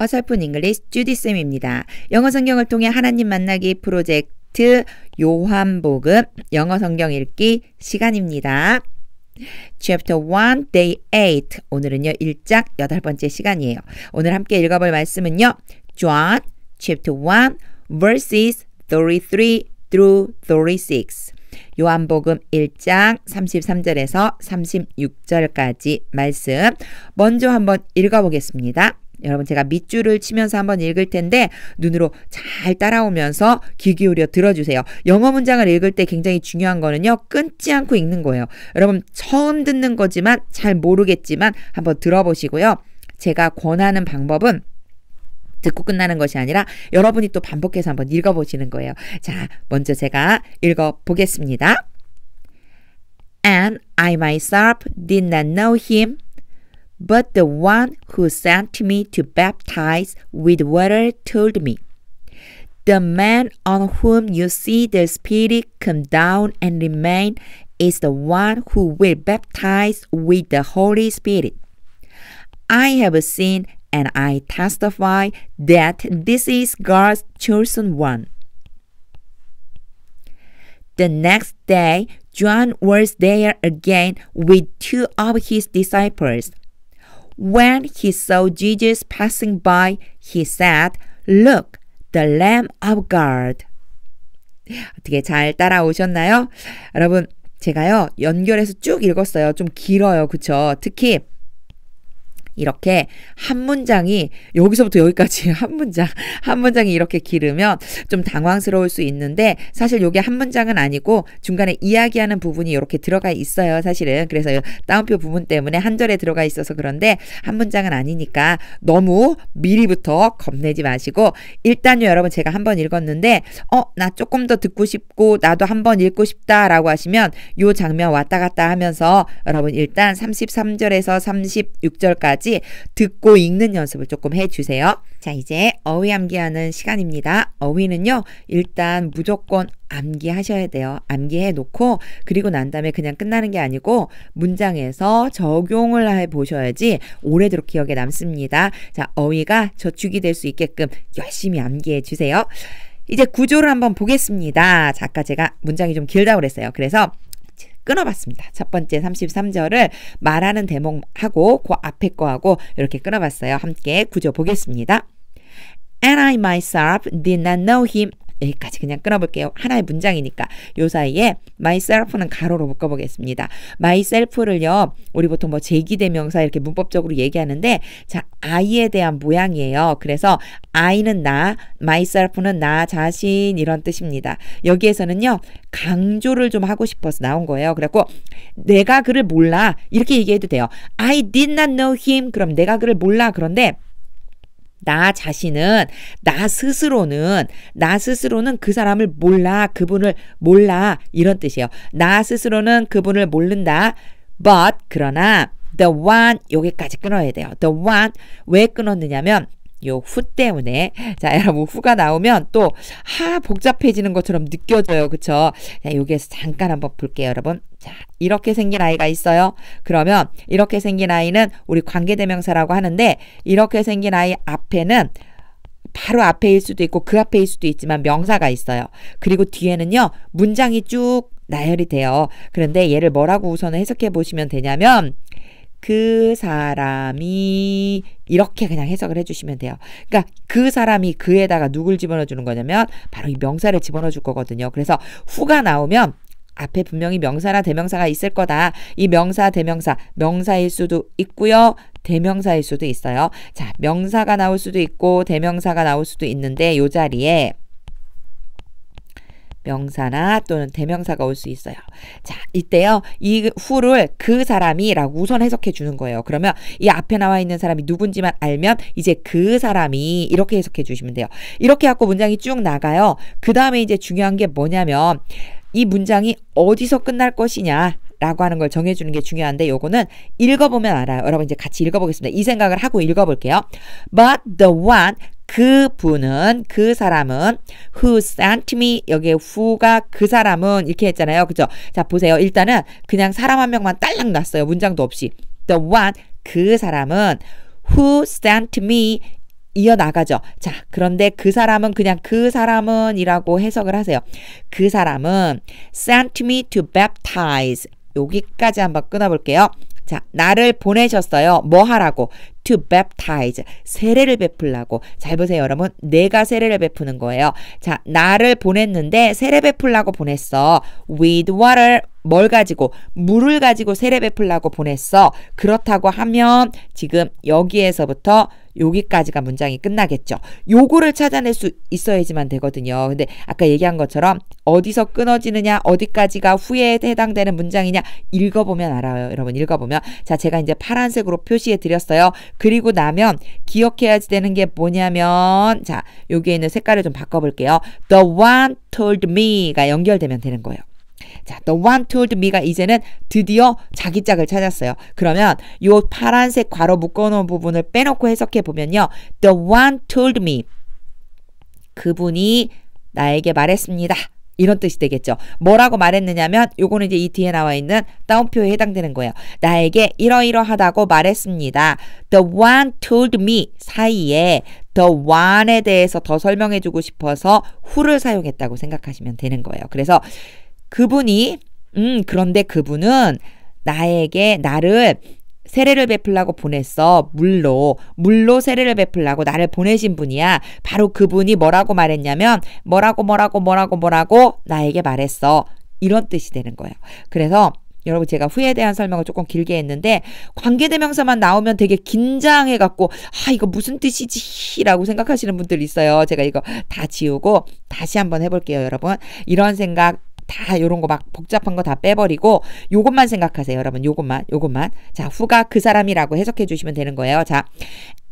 어설픈 잉글리시 주디쌤입니다. 영어 성경을 통해 하나님 만나기 프로젝트 요한복음 영어 성경 읽기 시간입니다. Chapter 1, Day 8. 오늘은요 1장 8번째 시간이에요. 오늘 함께 읽어볼 말씀은요 John Chapter 1, verses 33 through 36. 요한복음 1장 33절에서 36절까지 말씀 먼저 한번 읽어보겠습니다. 여러분 제가 밑줄을 치면서 한번 읽을 텐데 눈으로 잘 따라오면서 귀 기울여 들어주세요. 영어 문장을 읽을 때 굉장히 중요한 거는요. 끊지 않고 읽는 거예요. 여러분 처음 듣는 거지만 잘 모르겠지만 한번 들어보시고요. 제가 권하는 방법은 듣고 끝나는 것이 아니라 여러분이 또 반복해서 한번 읽어보시는 거예요. 자, 먼저 제가 읽어보겠습니다. And I myself did not know him, but the one who sent me to baptize with water told me, The man on whom you see the Spirit come down and remain is the one who will baptize with the Holy Spirit. I have seen and I testify that this is God's chosen one. The next day, John was there again with two of his disciples. When he saw Jesus passing by, he said, Look, the Lamb of God. 어떻게 잘 따라오셨나요? 여러분, 제가요, 연결해서 쭉 읽었어요. 좀 길어요. 그쵸? 특히 이렇게 한 문장이 여기서부터 여기까지 한 문장이 이렇게 길으면 좀 당황스러울 수 있는데 사실 이게 한 문장은 아니고 중간에 이야기하는 부분이 이렇게 들어가 있어요. 사실은 그래서 따옴표 부분 때문에 한 절에 들어가 있어서 그런데 한 문장은 아니니까 너무 미리부터 겁내지 마시고 일단요 여러분 제가 한번 읽었는데 나 조금 더 듣고 싶고 나도 한번 읽고 싶다라고 하시면 요 장면 왔다 갔다 하면서 여러분 일단 33절에서 36절까지 듣고 읽는 연습을 조금 해주세요. 자, 이제 어휘 암기하는 시간입니다. 어휘는요, 일단 무조건 암기하셔야 돼요. 암기해 놓고 그리고 난 다음에 그냥 끝나는 게 아니고 문장에서 적용을 해보셔야지 오래도록 기억에 남습니다. 자, 어휘가 저축이 될 수 있게끔 열심히 암기해 주세요. 이제 구조를 한번 보겠습니다. 자, 아까 제가 문장이 좀 길다고 그랬어요. 그래서 끊어봤습니다. 첫 번째 33절을 말하는 대목하고 그 앞에 거하고 이렇게 끊어봤어요. 함께 구조 보겠습니다. And I myself did not know him. 여기까지 그냥 끊어볼게요. 하나의 문장이니까. 요 사이에 myself는 가로로 묶어보겠습니다. myself를요. 우리 보통 뭐 제기대명사 이렇게 문법적으로 얘기하는데 자, I에 대한 모양이에요. 그래서 I는 나, myself는 나 자신 이런 뜻입니다. 여기에서는요. 강조를 좀 하고 싶어서 나온 거예요. 그래갖고 내가 그를 몰라 이렇게 얘기해도 돼요. I did not know him. 그럼 내가 그를 몰라. 그런데 나 자신은 나 스스로는 그 사람을 몰라 그분을 몰라 이런 뜻이에요. 나 스스로는 그분을 모른다. But 그러나 the one 여기까지 끊어야 돼요. The one 왜 끊었느냐면 요 후 때문에 자 여러분 후가 나오면 또 복잡해지는 것처럼 느껴져요. 그쵸? 자 여기에서 잠깐 한번 볼게요. 여러분 자 이렇게 생긴 아이가 있어요. 그러면 이렇게 생긴 아이는 우리 관계대명사라고 하는데 이렇게 생긴 아이 앞에는 바로 앞에일 수도 있고 그 앞에일 수도 있지만 명사가 있어요. 그리고 뒤에는요 문장이 쭉 나열이 돼요. 그런데 얘를 뭐라고 우선 해석해 보시면 되냐면 그 사람이 이렇게 그냥 해석을 해주시면 돼요. 그러니까 그 사람이 그에다가 누굴 집어넣어 주는 거냐면 바로 이 명사를 집어넣어 줄 거거든요. 그래서 후가 나오면 앞에 분명히 명사나 대명사가 있을 거다. 이 명사, 대명사, 명사일 수도 있고요. 대명사일 수도 있어요. 자, 명사가 나올 수도 있고 대명사가 나올 수도 있는데 이 자리에 명사나 또는 대명사가 올 수 있어요. 자, 이때요. 이 후를 그 사람이라고 우선 해석해 주는 거예요. 그러면 이 앞에 나와 있는 사람이 누군지만 알면 이제 그 사람이 이렇게 해석해 주시면 돼요. 이렇게 갖고 문장이 쭉 나가요. 그 다음에 이제 중요한 게 뭐냐면 이 문장이 어디서 끝날 것이냐 라고 하는 걸 정해주는 게 중요한데 요거는 읽어보면 알아요. 여러분 이제 같이 읽어보겠습니다. 이 생각을 하고 읽어볼게요. But the one 그분은 그 사람은 who sent me 여기에 who가 그 사람은 이렇게 했잖아요. 그죠? 자 보세요. 일단은 그냥 사람 한 명만 딸랑 놨어요. 문장도 없이. The one 그 사람은 who sent me 이어나가죠. 자, 그런데 그 사람은 그냥 그 사람은 이라고 해석을 하세요. 그 사람은 sent me to baptize. 여기까지 한번 끊어볼게요. 자, 나를 보내셨어요. 뭐 하라고? To baptize. 세례를 베풀라고. 잘 보세요, 여러분. 내가 세례를 베푸는 거예요. 자, 나를 보냈는데 세례 베풀라고 보냈어. With water. 뭘 가지고? 물을 가지고 세례 베풀라고 보냈어. 그렇다고 하면 지금 여기에서부터 여기까지가 문장이 끝나겠죠. 요거를 찾아낼 수 있어야지만 되거든요. 근데 아까 얘기한 것처럼 어디서 끊어지느냐, 어디까지가 후에 해당되는 문장이냐 읽어보면 알아요. 여러분 읽어보면. 자, 제가 이제 파란색으로 표시해 드렸어요. 그리고 나면 기억해야 되는 게 뭐냐면, 자, 여기에 있는 색깔을 좀 바꿔볼게요. The one told me가 연결되면 되는 거예요. 자, the one told me가 이제는 드디어 자기 짝을 찾았어요. 그러면 요 파란색 괄호 묶어놓은 부분을 빼놓고 해석해 보면요. The one told me. 그분이 나에게 말했습니다. 이런 뜻이 되겠죠. 뭐라고 말했느냐면 요거는 이제 이 뒤에 나와 있는 따옴표에 해당되는 거예요. 나에게 이러이러하다고 말했습니다. The one told me 사이에 the one에 대해서 더 설명해 주고 싶어서 who를 사용했다고 생각하시면 되는 거예요. 그래서 그분이 그런데 그분은 나를 세례를 베풀라고 보냈어. 물로 세례를 베풀라고 나를 보내신 분이야. 바로 그분이 뭐라고 말했냐면 뭐라고 나에게 말했어. 이런 뜻이 되는 거예요. 그래서 여러분 제가 후에 대한 설명을 조금 길게 했는데 관계대명사만 나오면 되게 긴장해갖고 이거 무슨 뜻이지? 라고 생각하시는 분들 있어요. 제가 이거 다 지우고 다시 한번 해볼게요. 여러분 이런 생각 다 요런 거 막 복잡한 거 다 빼버리고 요것만 생각하세요. 여러분 요것만. 자, 후가 그 사람이라고 해석해 주시면 되는 거예요. 자,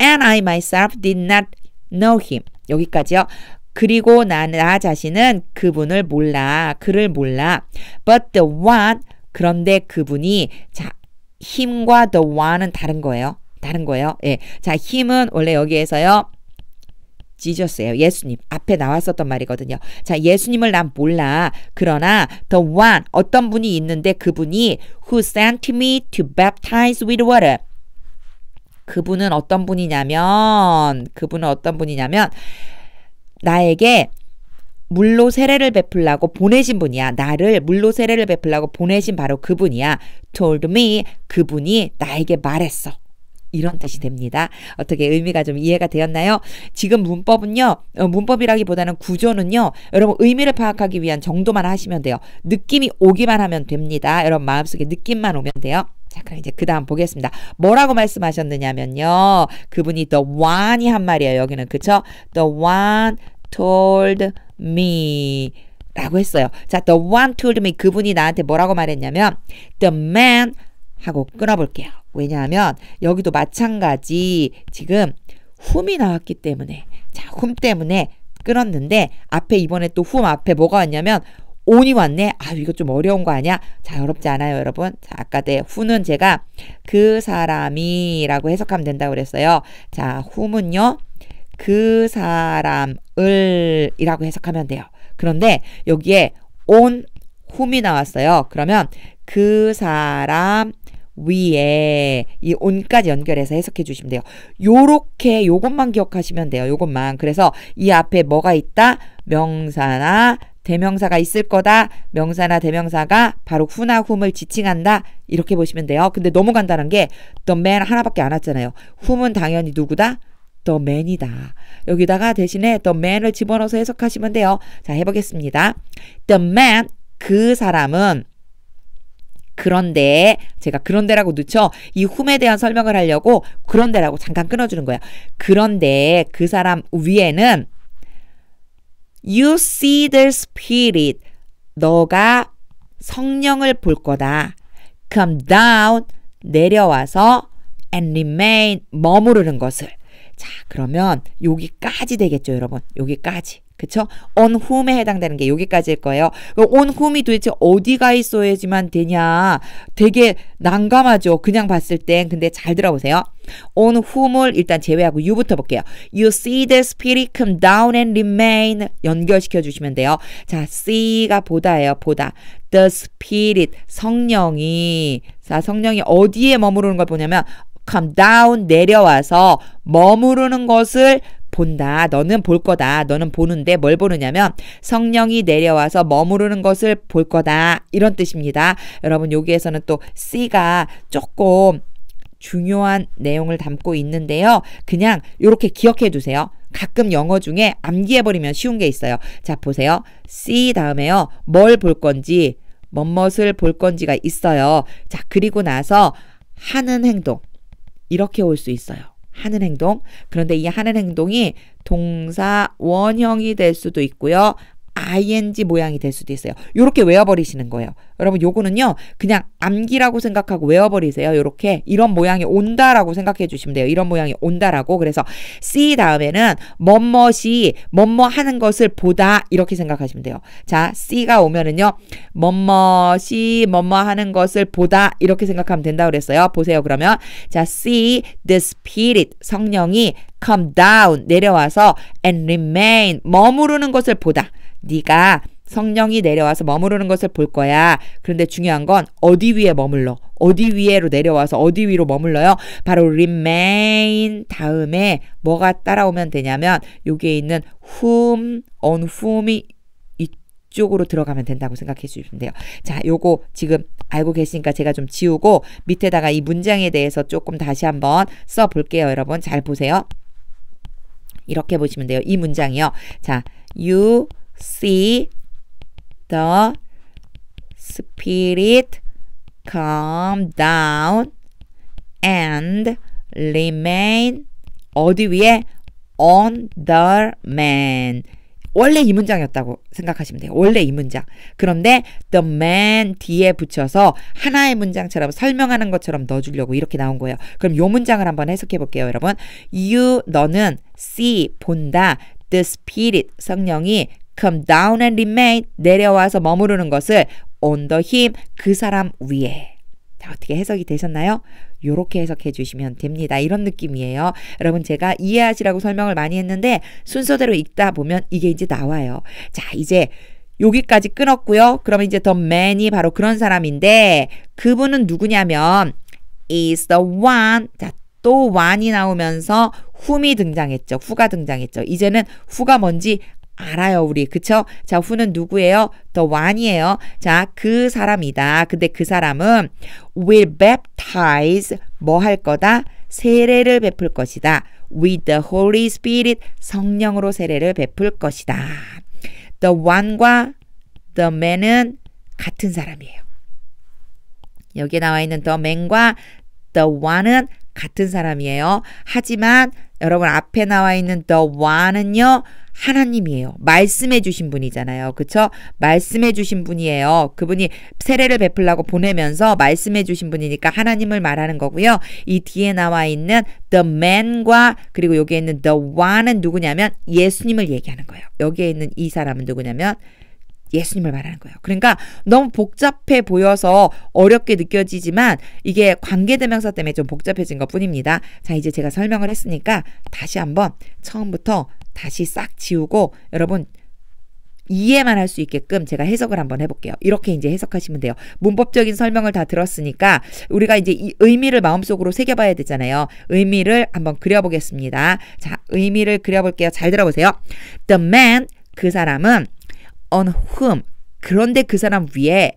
and I myself did not know him. 여기까지요. 그리고 나 자신은 그분을 몰라. 그를 몰라. But the one. 그런데 그분이 자, him과 the one은 다른 거예요. 예. 자, him은 원래 여기에서요. 지저스예요. 예수님. 앞에 나왔었던 말이거든요. 자, 예수님을 난 몰라. 그러나 the one 어떤 분이 있는데 그분이 who sent me to baptize with water. 그분은 어떤 분이냐면 나에게 물로 세례를 베풀라고 보내신 분이야. 나를 물로 세례를 베풀라고 보내신 바로 그분이야. told me 그분이 나에게 말했어. 이런 뜻이 됩니다. 어떻게 의미가 좀 이해가 되었나요? 지금 문법은요. 문법이라기보다는 구조는요. 여러분 의미를 파악하기 위한 정도만 하시면 돼요. 느낌이 오기만 하면 됩니다. 여러분 마음속에 느낌만 오면 돼요. 자, 그럼 이제 그 다음 보겠습니다. 뭐라고 말씀하셨느냐면요. 그분이 the one이 한 말이에요. 여기는 그쵸? The one told me 라고 했어요. 자, the one told me 그분이 나한테 뭐라고 말했냐면 the man 하고 끊어볼게요. 왜냐하면 여기도 마찬가지 지금 whom이 나왔기 때문에 자, whom 때문에 끊었는데 앞에 이번에 또 whom 앞에 뭐가 왔냐면 on이 왔네. 이거 좀 어려운 거 아니야? 자, 어렵지 않아요, 여러분. 자, 아까 who는 제가 그 사람이라고 해석하면 된다고 그랬어요. 자, whom은요. 그 사람을 이라고 해석하면 돼요. 그런데 여기에 on whom이 나왔어요. 그러면 그 사람 위에 이 on까지 연결해서 해석해 주시면 돼요. 요렇게 요것만 기억하시면 돼요. 요것만. 그래서 이 앞에 뭐가 있다? 명사나 대명사가 있을 거다. 명사나 대명사가 바로 who나 whom을 지칭한다. 이렇게 보시면 돼요. 근데 너무 간단한 게 the man 하나밖에 안 왔잖아요. whom은 당연히 누구다? the man이다. 여기다가 대신에 the man을 집어넣어서 해석하시면 돼요. 자, 해보겠습니다. the man, 그 사람은 그런데 제가 그런데라고 넣죠. 이 whom에 대한 설명을 하려고 그런데라고 잠깐 끊어주는 거예요. 그런데 그 사람 위에는 You see the Spirit. 너가 성령을 볼 거다. Come down. 내려와서 and remain. 머무르는 것을. 자, 그러면 여기까지 되겠죠, 여러분. 여기까지. 그쵸? on whom에 해당되는 게 여기까지일 거예요. on whom이 도대체 어디가 있어야지만 되냐. 되게 난감하죠. 그냥 봤을 땐. 근데 잘 들어보세요. on whom을 일단 제외하고 you부터 볼게요. You see the Spirit come down and remain. 연결시켜 주시면 돼요. 자, see가 보다예요. 보다. The Spirit, 성령이. 자, 성령이 어디에 머무르는 걸 보냐면 come down, 내려와서 머무르는 것을 본다. 너는 볼 거다. 너는 보는데 뭘 보느냐면 성령이 내려와서 머무르는 것을 볼 거다. 이런 뜻입니다. 여러분 여기에서는 또 C가 조금 중요한 내용을 담고 있는데요. 그냥 이렇게 기억해 두세요. 가끔 영어 중에 암기해버리면 쉬운 게 있어요. 자 보세요. C 다음에요. 뭘 볼 건지 뭐뭇을 볼 건지가 있어요. 자 그리고 나서 하는 행동 이렇게 올 수 있어요. 하는 행동. 그런데 이 하는 행동이 동사 원형이 될 수도 있고요. ing 모양이 될 수도 있어요. 요렇게 외워버리시는 거예요. 여러분 요거는요. 그냥 암기라고 생각하고 외워버리세요. 요렇게 이런 모양이 온다라고 생각해 주시면 돼요. 이런 모양이 온다라고. 그래서 see 다음에는 뭐뭇이 뭐뭐 하는 것을 보다 이렇게 생각하시면 돼요. 자 see가 오면은요. 뭐뭇이 뭐뭐 하는 것을 보다 이렇게 생각하면 된다고 그랬어요. 보세요. 그러면 자 see the spirit 성령이 come down 내려와서 and remain 머무르는 것을 보다. 네가 성령이 내려와서 머무르는 것을 볼 거야. 그런데 중요한 건 어디 위에 머물러? 어디 위에로 내려와서 어디 위로 머물러요? 바로 remain 다음에 뭐가 따라오면 되냐면 여기에 있는 whom, on whom이 이쪽으로 들어가면 된다고 생각해 주시면 돼요. 자, 요거 지금 알고 계시니까 제가 좀 지우고 밑에다가 이 문장에 대해서 조금 다시 한번 써볼게요. 여러분 잘 보세요. 이렇게 보시면 돼요. 이 문장이요. 자, you see the spirit come down and remain 어디 위에? on the man. 원래 이 문장이었다고 생각하시면 돼요. 원래 이 문장. 그런데 the man 뒤에 붙여서 하나의 문장처럼 설명하는 것처럼 넣어주려고 이렇게 나온 거예요. 그럼 이 문장을 한번 해석해 볼게요. 여러분. You 너는 see 본다. The spirit 성령이 come down and remain 내려와서 머무르는 것을 on the him 그 사람 위에. 자, 어떻게 해석이 되셨나요? 요렇게 해석해 주시면 됩니다. 이런 느낌이에요. 여러분 제가 이해하시라고 설명을 많이 했는데 순서대로 읽다 보면 이게 이제 나와요. 자 이제 여기까지 끊었고요. 그러면 이제 the man이 바로 그런 사람인데 그분은 누구냐면 is the one. 자 또 one이 나오면서 whom이 등장했죠. who가 등장했죠. 이제는 who가 뭔지 알아요, 우리. 그쵸? 자, who는 누구예요? the one이에요. 자, 그 사람이다. 근데 그 사람은 will baptize 뭐 할 거다? 세례를 베풀 것이다. with the Holy Spirit 성령으로 세례를 베풀 것이다. the one과 the man은 같은 사람이에요. 여기에 나와 있는 the man과 the one은 같은 사람이에요. 하지만 여러분 앞에 나와 있는 the one은요. 하나님이에요. 말씀해 주신 분이잖아요. 그쵸? 말씀해 주신 분이에요. 그분이 세례를 베풀라고 보내면서 말씀해 주신 분이니까 하나님을 말하는 거고요. 이 뒤에 나와 있는 the man과 그리고 여기에 있는 the one은 누구냐면 예수님을 얘기하는 거예요. 여기에 있는 이 사람은 누구냐면 예수님을 말하는 거예요. 그러니까 너무 복잡해 보여서 어렵게 느껴지지만 이게 관계대명사 때문에 좀 복잡해진 것 뿐입니다. 자, 이제 제가 설명을 했으니까 다시 한번 처음부터 다시 싹 지우고 여러분 이해만 할 수 있게끔 제가 해석을 한번 해볼게요. 이렇게 이제 해석하시면 돼요. 문법적인 설명을 다 들었으니까 우리가 이제 이 의미를 마음속으로 새겨봐야 되잖아요. 의미를 한번 그려보겠습니다. 자, 의미를 그려볼게요. 잘 들어보세요. The man, 그 사람은 on whom, 그런데 그 사람 위에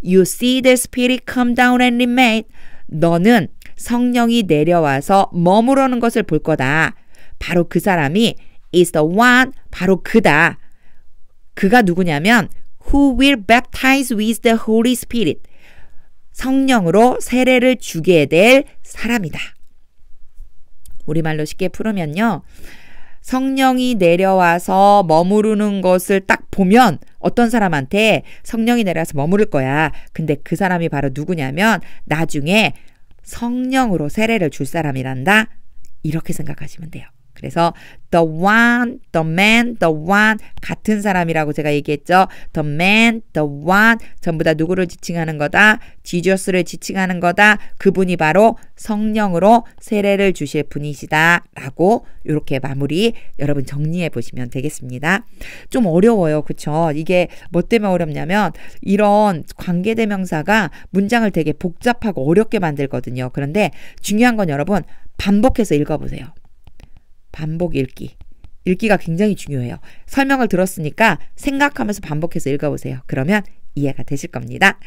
you see the spirit come down and remain, 너는 성령이 내려와서 머무르는 것을 볼 거다. 바로 그 사람이 is the one, 바로 그다. 그가 누구냐면 who will baptize with the Holy Spirit, 성령으로 세례를 주게 될 사람이다. 우리말로 쉽게 풀으면요. 성령이 내려와서 머무르는 것을 딱 보면 어떤 사람한테 성령이 내려와서 머무를 거야. 근데 그 사람이 바로 누구냐면 나중에 성령으로 세례를 줄 사람이란다. 이렇게 생각하시면 돼요. 그래서 the one, the man, the one 같은 사람이라고 제가 얘기했죠. the man, the one 전부 다 누구를 지칭하는 거다? 지저스를 지칭하는 거다. 그분이 바로 성령으로 세례를 주실 분이시다 라고 이렇게 마무리 여러분 정리해 보시면 되겠습니다. 좀 어려워요. 그쵸? 이게 뭐 때문에 어렵냐면 이런 관계대명사가 문장을 되게 복잡하고 어렵게 만들거든요. 그런데 중요한 건 여러분 반복해서 읽어보세요. 반복 읽기. 읽기가 굉장히 중요해요. 설명을 들었으니까 생각하면서 반복해서 읽어보세요. 그러면 이해가 되실 겁니다.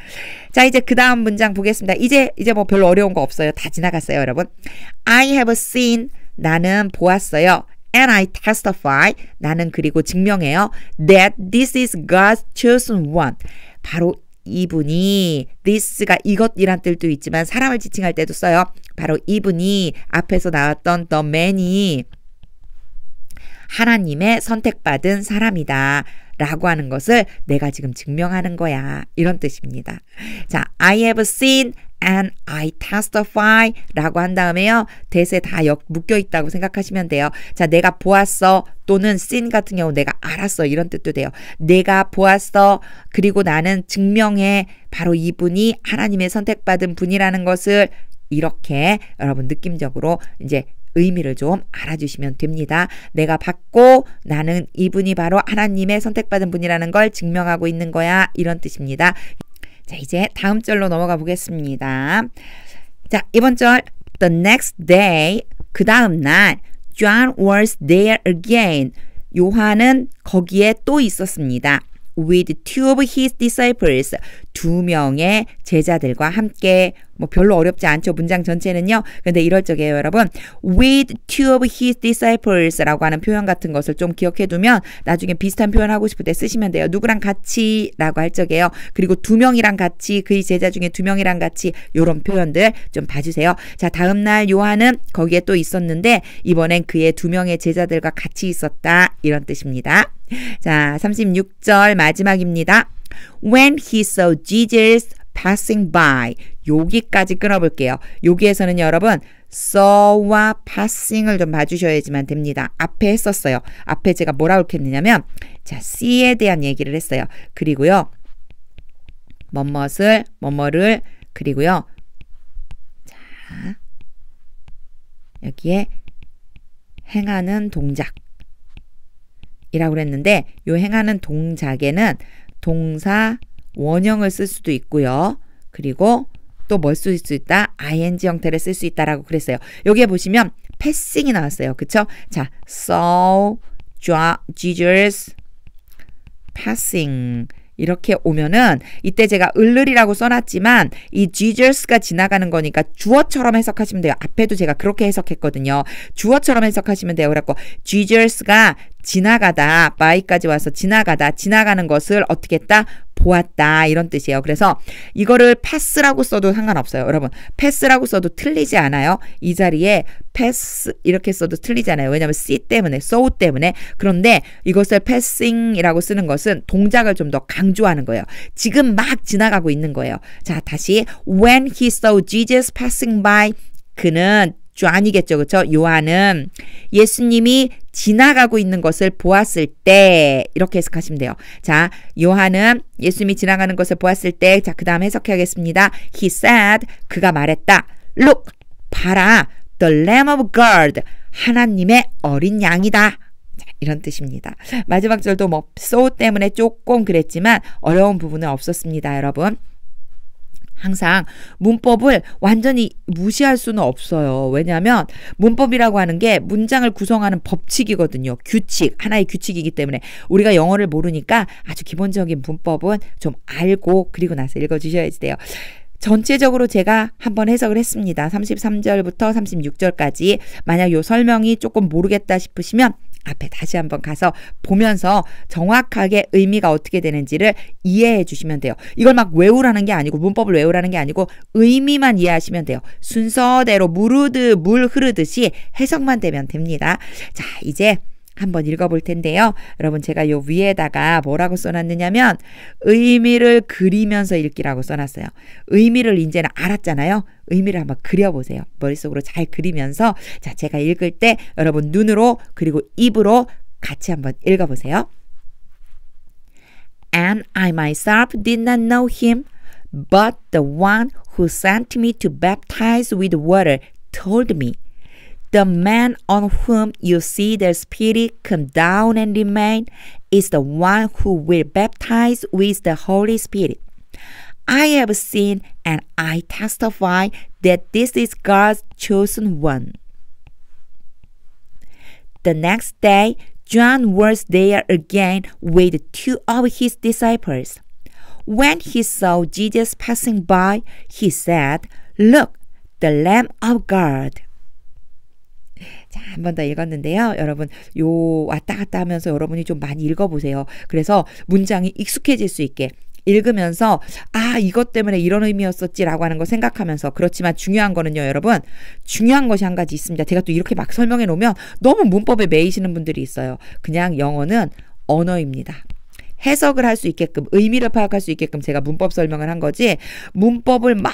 자, 이제 그 다음 문장 보겠습니다. 이제 뭐 별로 어려운 거 없어요. 다 지나갔어요, 여러분. I have seen, 나는 보았어요. And I testify, 나는 그리고 증명해요. That this is God's chosen one. 바로 이분이, this가 이것이란 뜻도 있지만 사람을 지칭할 때도 써요. 바로 이분이, 앞에서 나왔던 the man이 하나님의 선택받은 사람이다 라고 하는 것을 내가 지금 증명하는 거야, 이런 뜻입니다. 자, I have seen and I testify 라고 한 다음에요, 대세 다 묶여 있다고 생각하시면 돼요. 자, 내가 보았어 또는 seen 같은 경우 내가 알았어, 이런 뜻도 돼요. 내가 보았어, 그리고 나는 증명해, 바로 이분이 하나님의 선택받은 분이라는 것을, 이렇게 여러분 느낌적으로 이제 의미를 좀 알아주시면 됩니다. 내가 봤고 나는 이분이 바로 하나님의 선택받은 분이라는 걸 증명하고 있는 거야, 이런 뜻입니다. 자, 이제 다음 절로 넘어가 보겠습니다. 자, 이번 절 The next day, 그 다음 날 John was there again. 요한은 거기에 또 있었습니다. With two of his disciples, 두 명의 제자들과 함께. 뭐 별로 어렵지 않죠, 문장 전체는요. 근데 이럴 적이에요, 여러분. With two of his disciples 라고 하는 표현 같은 것을 좀 기억해 두면 나중에 비슷한 표현 하고 싶을 때 쓰시면 돼요. 누구랑 같이 라고 할 적이에요. 그리고 두 명이랑 같이, 그의 제자 중에 두 명이랑 같이, 요런 표현들 좀 봐주세요. 자, 다음 날 요한은 거기에 또 있었는데 이번엔 그의 두 명의 제자들과 같이 있었다, 이런 뜻입니다. 자, 36절 마지막입니다. When he saw Jesus passing by. 여기까지 끊어볼게요. 여기에서는 여러분 saw와 passing을 좀 봐주셔야지만 됩니다. 앞에 했었어요. 앞에 제가 뭐라고 했느냐면, 자, see에 대한 얘기를 했어요. 그리고요, 뭐뭐를, 그리고요, 자, 여기에 행하는 동작 이라고 그랬는데, 요 행하는 동작에는 동사 원형을 쓸 수도 있고요. 그리고 또 뭘 쓸 수 있다? ing 형태를 쓸 수 있다라고 그랬어요. 여기에 보시면 passing이 나왔어요. 그쵸? 자, saw Jesus passing 이렇게 오면은, 이때 제가 을을이라고 써놨지만 이 Jesus가 지나가는 거니까 주어처럼 해석하시면 돼요. 앞에도 제가 그렇게 해석했거든요. 주어처럼 해석하시면 돼요. 그래갖고 Jesus가 지나가다, by까지 와서 지나가는 것을 어떻게 했다? 보았다, 이런 뜻이에요. 그래서 이거를 pass라고 써도 상관없어요. 여러분, pass라고 써도 틀리지 않아요. 이 자리에 pass 이렇게 써도 틀리지 않아요. 왜냐하면 see 때문에, saw 때문에. 그런데 이것을 passing이라고 쓰는 것은 동작을 좀 더 강조하는 거예요. 지금 막 지나가고 있는 거예요. 자, 다시 when he saw Jesus passing by, 그는 John이겠죠. 그렇죠? 요한은 예수님이 지나가고 있는 것을 보았을 때, 이렇게 해석하시면 돼요. 자, 요한은 예수님이 지나가는 것을 보았을 때, 자, 그 다음 해석해야겠습니다. He said, 그가 말했다. Look, 봐라. The Lamb of God, 하나님의 어린 양이다. 자, 이런 뜻입니다. 마지막 절도 뭐 so 때문에 조금 그랬지만 어려운 부분은 없었습니다, 여러분. 항상 문법을 완전히 무시할 수는 없어요. 왜냐하면 문법이라고 하는 게 문장을 구성하는 법칙이거든요. 규칙, 하나의 규칙이기 때문에 우리가 영어를 모르니까 아주 기본적인 문법은 좀 알고 그리고 나서 읽어주셔야지 돼요. 전체적으로 제가 한번 해석을 했습니다. 33절부터 36절까지. 만약 요 설명이 조금 모르겠다 싶으시면 앞에 다시 한번 가서 보면서 정확하게 의미가 어떻게 되는지를 이해해 주시면 돼요. 이걸 막 외우라는 게 아니고, 문법을 외우라는 게 아니고 의미만 이해하시면 돼요. 순서대로 물 흐르듯이 해석만 되면 됩니다. 자, 이제 한번 읽어볼 텐데요. 여러분, 제가 요 위에다가 뭐라고 써놨느냐면 의미를 그리면서 읽기라고 써놨어요. 의미를 이제는 알았잖아요. 의미를 한번 그려보세요. 머릿속으로 잘 그리면서, 자, 제가 읽을 때 여러분 눈으로 그리고 입으로 같이 한번 읽어보세요. And I myself did not know him, but the one who sent me to baptize with water told me, the man on whom you see the Spirit come down and remain is the one who will baptize with the Holy Spirit. I have seen and I testify that this is God's chosen one. The next day, John was there again with two of his disciples. When he saw Jesus passing by, he said, Look, the Lamb of God. 자, 한 번 더 읽었는데요. 여러분, 요 왔다 갔다 하면서 여러분이 좀 많이 읽어보세요. 그래서 문장이 익숙해질 수 있게 읽으면서 아, 이것 때문에 이런 의미였었지라고 하는 거 생각하면서 그렇지만 중요한 거는요, 여러분. 중요한 것이 한 가지 있습니다. 제가 또 이렇게 막 설명해 놓으면 너무 문법에 매이시는 분들이 있어요. 그냥 영어는 언어입니다. 해석을 할 수 있게끔, 의미를 파악할 수 있게끔 제가 문법 설명을 한 거지 문법을 막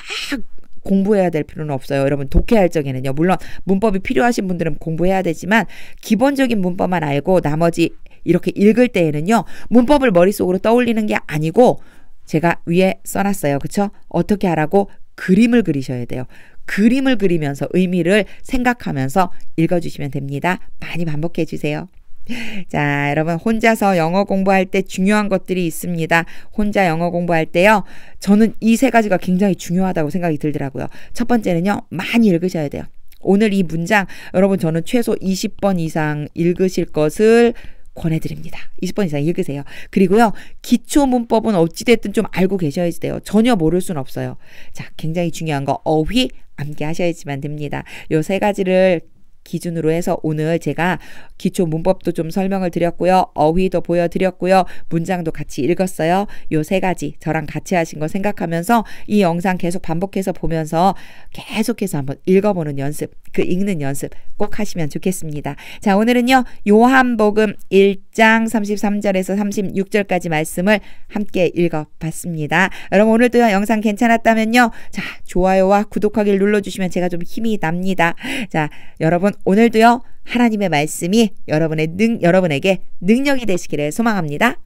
공부해야 될 필요는 없어요. 여러분 독해할 적에는요. 물론 문법이 필요하신 분들은 공부해야 되지만 기본적인 문법만 알고 나머지 이렇게 읽을 때에는요. 문법을 머릿속으로 떠올리는 게 아니고 제가 위에 써놨어요. 그쵸? 어떻게 하라고? 그림을 그리셔야 돼요. 그림을 그리면서 의미를 생각하면서 읽어주시면 됩니다. 많이 반복해 주세요. 자, 여러분 혼자서 영어 공부할 때 중요한 것들이 있습니다. 혼자 영어 공부할 때요. 저는 이 세 가지가 굉장히 중요하다고 생각이 들더라고요. 첫 번째는요. 많이 읽으셔야 돼요. 오늘 이 문장 여러분 저는 최소 20번 이상 읽으실 것을 권해드립니다. 20번 이상 읽으세요. 그리고요. 기초 문법은 어찌됐든 좀 알고 계셔야 돼요. 전혀 모를 수는 없어요. 자, 굉장히 중요한 거 어휘 함께 하셔야지만 됩니다. 요 세 가지를 기준으로 해서 오늘 제가 기초 문법도 좀 설명을 드렸고요. 어휘도 보여드렸고요. 문장도 같이 읽었어요. 요 세 가지 저랑 같이 하신 거 생각하면서 이 영상 계속 반복해서 보면서 계속해서 한번 읽어보는 연습, 그 읽는 연습 꼭 하시면 좋겠습니다. 자, 오늘은요. 요한복음 1장 33절에서 36절까지 말씀을 함께 읽어봤습니다. 여러분 오늘도 영상 괜찮았다면요. 자, 좋아요와 구독하기를 눌러주시면 제가 좀 힘이 납니다. 자, 여러분 오늘도요. 하나님의 말씀이 여러분에게 능력이 되시기를 소망합니다.